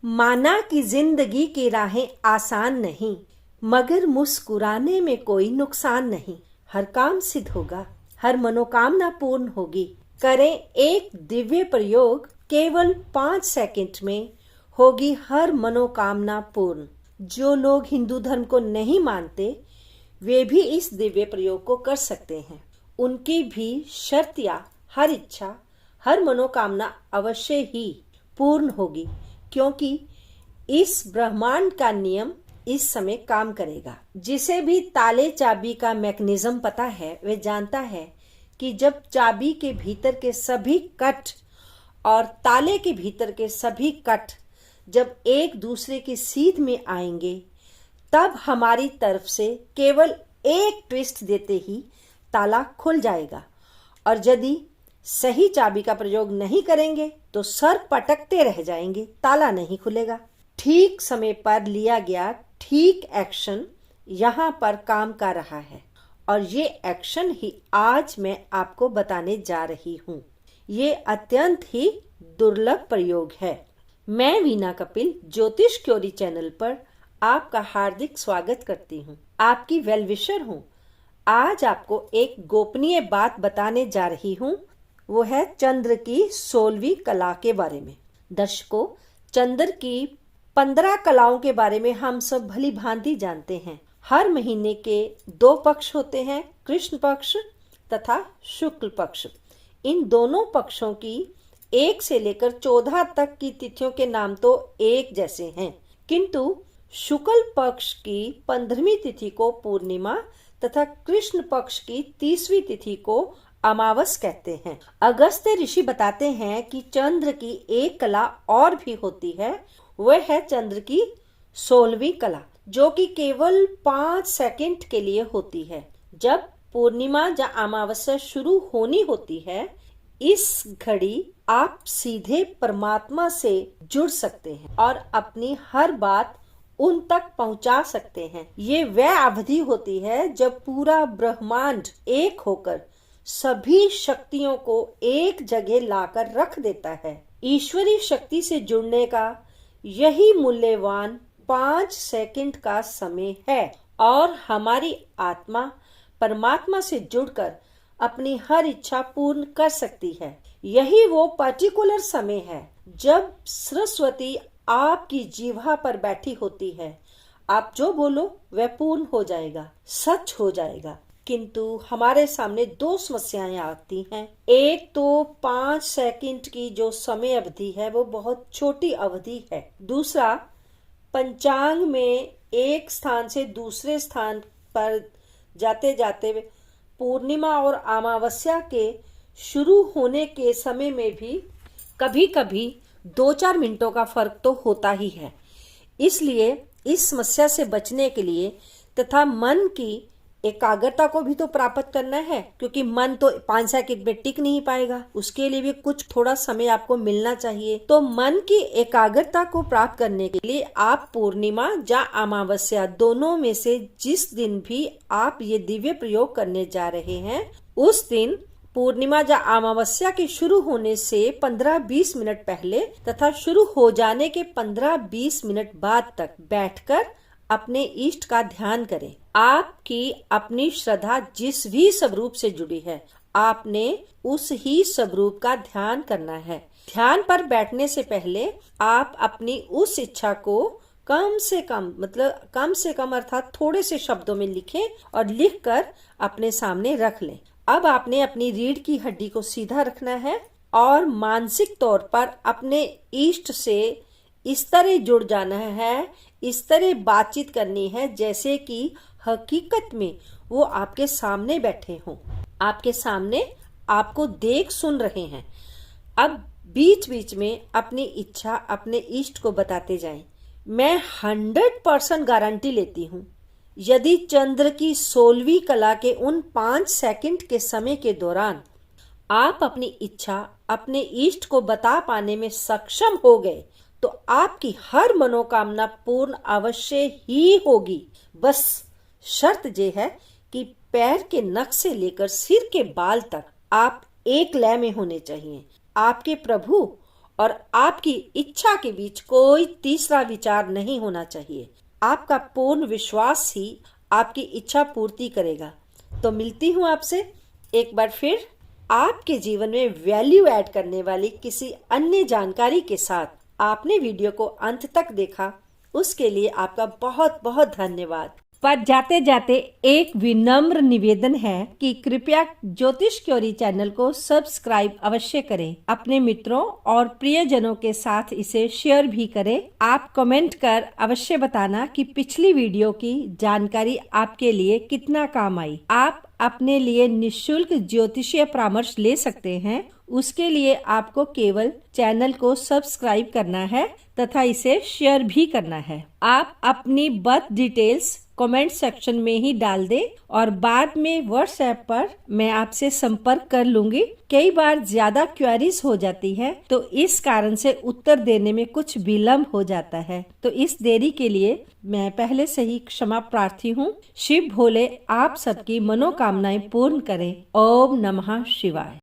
माना कि जिंदगी की राहें आसान नहीं, मगर मुस्कुराने में कोई नुकसान नहीं। हर काम सिद्ध होगा, हर मनोकामना पूर्ण होगी। करें एक दिव्य प्रयोग, केवल 5 सेकंड में होगी हर मनोकामना पूर्ण। जो लोग हिंदू धर्म को नहीं मानते वे भी इस दिव्य प्रयोग को कर सकते हैं। उनकी भी शर्त या हर इच्छा, हर मनोकामना अवश्य ही पूर्ण होगी, क्योंकि इस ब्रह्मांड का नियम इस समय काम करेगा। जिसे भी ताले चाबी का मैकेनिज्म पता है वे जानता है कि जब चाबी के भीतर के सभी कट और ताले के भीतर के सभी कट जब एक दूसरे की सीध में आएंगे, तब हमारी तरफ से केवल एक ट्विस्ट देते ही ताला खुल जाएगा। और यदि सही चाबी का प्रयोग नहीं करेंगे तो सर पटकते रह जाएंगे, ताला नहीं खुलेगा। ठीक समय पर लिया गया ठीक एक्शन यहाँ पर काम कर रहा है, और ये एक्शन ही आज मैं आपको बताने जा रही हूँ। ये अत्यंत ही दुर्लभ प्रयोग है। मैं वीना कपिल ज्योतिष क्योरी चैनल पर आपका हार्दिक स्वागत करती हूँ। आपकी वेल विशर हूँ। आज आपको एक गोपनीय बात बताने जा रही हूँ। वो है चंद्र की 16वीं कला के बारे में। दर्शकों, चंद्र की 15 कलाओं के बारे में हम सब भली भांति जानते हैं। हर महीने के 2 पक्ष होते हैं, कृष्ण पक्ष तथा शुक्ल पक्ष। इन दोनों पक्षों की 1 से लेकर 14 तक की तिथियों के नाम तो एक जैसे हैं, किंतु शुक्ल पक्ष की 15वीं तिथि को पूर्णिमा तथा कृष्ण पक्ष की 30वीं तिथि को अमावस कहते हैं। अगस्त्य ऋषि बताते हैं कि चंद्र की एक कला और भी होती है, वह है चंद्र की 16वीं कला, जो कि केवल 5 सेकंड के लिए होती है। जब पूर्णिमा या अमावस्या शुरू होनी होती है, इस घड़ी आप सीधे परमात्मा से जुड़ सकते हैं और अपनी हर बात उन तक पहुंचा सकते हैं। ये वह अवधि होती है जब पूरा ब्रह्मांड एक होकर सभी शक्तियों को एक जगह लाकर रख देता है। ईश्वरीय शक्ति से जुड़ने का यही मूल्यवान 5 सेकंड का समय है, और हमारी आत्मा परमात्मा से जुड़कर अपनी हर इच्छा पूर्ण कर सकती है। यही वो पर्टिकुलर समय है जब सरस्वती आपकी जीवा पर बैठी होती है। आप जो बोलो वह पूर्ण हो जाएगा, सच हो जाएगा। किंतु हमारे सामने 2 समस्याएं आती हैं। एक तो 5 सेकंड की जो समय अवधि है वो बहुत छोटी अवधि है। दूसरा, पंचांग में एक स्थान से दूसरे स्थान पर जाते जाते पूर्णिमा और अमावस्या के शुरू होने के समय में भी कभी कभी 2-4 मिनटों का फर्क तो होता ही है। इसलिए इस समस्या से बचने के लिए तथा मन की एकाग्रता को भी तो प्राप्त करना है, क्योंकि मन तो 5 सेकंड में टिक नहीं पाएगा, उसके लिए भी कुछ थोड़ा समय आपको मिलना चाहिए। तो मन की एकाग्रता को प्राप्त करने के लिए आप पूर्णिमा या अमावस्या दोनों में से जिस दिन भी आप ये दिव्य प्रयोग करने जा रहे हैं, उस दिन पूर्णिमा या अमावस्या के शुरू होने से 15-20 मिनट पहले तथा शुरू हो जाने के 15-20 मिनट बाद तक बैठकर अपने इष्ट का ध्यान करें। आपकी अपनी श्रद्धा जिस भी स्वरूप से जुड़ी है, आपने उस ही स्वरूप का ध्यान करना है। ध्यान पर बैठने से पहले आप अपनी उस इच्छा को कम से कम अर्थात थोड़े से शब्दों में लिखें और लिखकर अपने सामने रख लें। अब आपने अपनी रीढ़ की हड्डी को सीधा रखना है और मानसिक तौर पर अपने इष्ट से इस तरह जुड़ जाना है, इस तरह बातचीत करनी है जैसे कि हकीकत में वो आपके सामने बैठे हों, आपके सामने आपको देख सुन रहे हैं। अब बीच बीच में अपनी इच्छा अपने इष्ट को बताते जाएं। मैं 100% गारंटी लेती हूँ, यदि चंद्र की 16वीं कला के उन 5 सेकंड के समय के दौरान आप अपनी इच्छा अपने इष्ट को बता पाने में सक्षम हो गए, तो आपकी हर मनोकामना पूर्ण अवश्य ही होगी। बस शर्त ये है कि पैर के नख से लेकर सिर के बाल तक आप एक लय में होने चाहिए। आपके प्रभु और आपकी इच्छा के बीच कोई तीसरा विचार नहीं होना चाहिए। आपका पूर्ण विश्वास ही आपकी इच्छा पूर्ति करेगा। तो मिलती हूँ आपसे एक बार फिर आपके जीवन में वैल्यू ऐड करने वाली किसी अन्य जानकारी के साथ। आपने वीडियो को अंत तक देखा, उसके लिए आपका बहुत बहुत धन्यवाद। पर जाते जाते एक विनम्र निवेदन है कि कृपया ज्योतिष क्योरी चैनल को सब्सक्राइब अवश्य करें। अपने मित्रों और प्रियजनों के साथ इसे शेयर भी करें। आप कमेंट कर अवश्य बताना कि पिछली वीडियो की जानकारी आपके लिए कितना काम आई। आप अपने लिए निशुल्क ज्योतिषीय परामर्श ले सकते हैं। उसके लिए आपको केवल चैनल को सब्सक्राइब करना है तथा इसे शेयर भी करना है। आप अपनी बर्थ डिटेल्स कमेंट सेक्शन में ही डाल दे और बाद में व्हाट्सएप पर मैं आपसे संपर्क कर लूंगी। कई बार ज्यादा क्वेरीज हो जाती है तो इस कारण से उत्तर देने में कुछ विलम्ब हो जाता है, तो इस देरी के लिए मैं पहले से ही क्षमा प्रार्थी हूँ। शिव भोले आप सबकी मनोकामनाएं पूर्ण करें। ओम नमः शिवाय।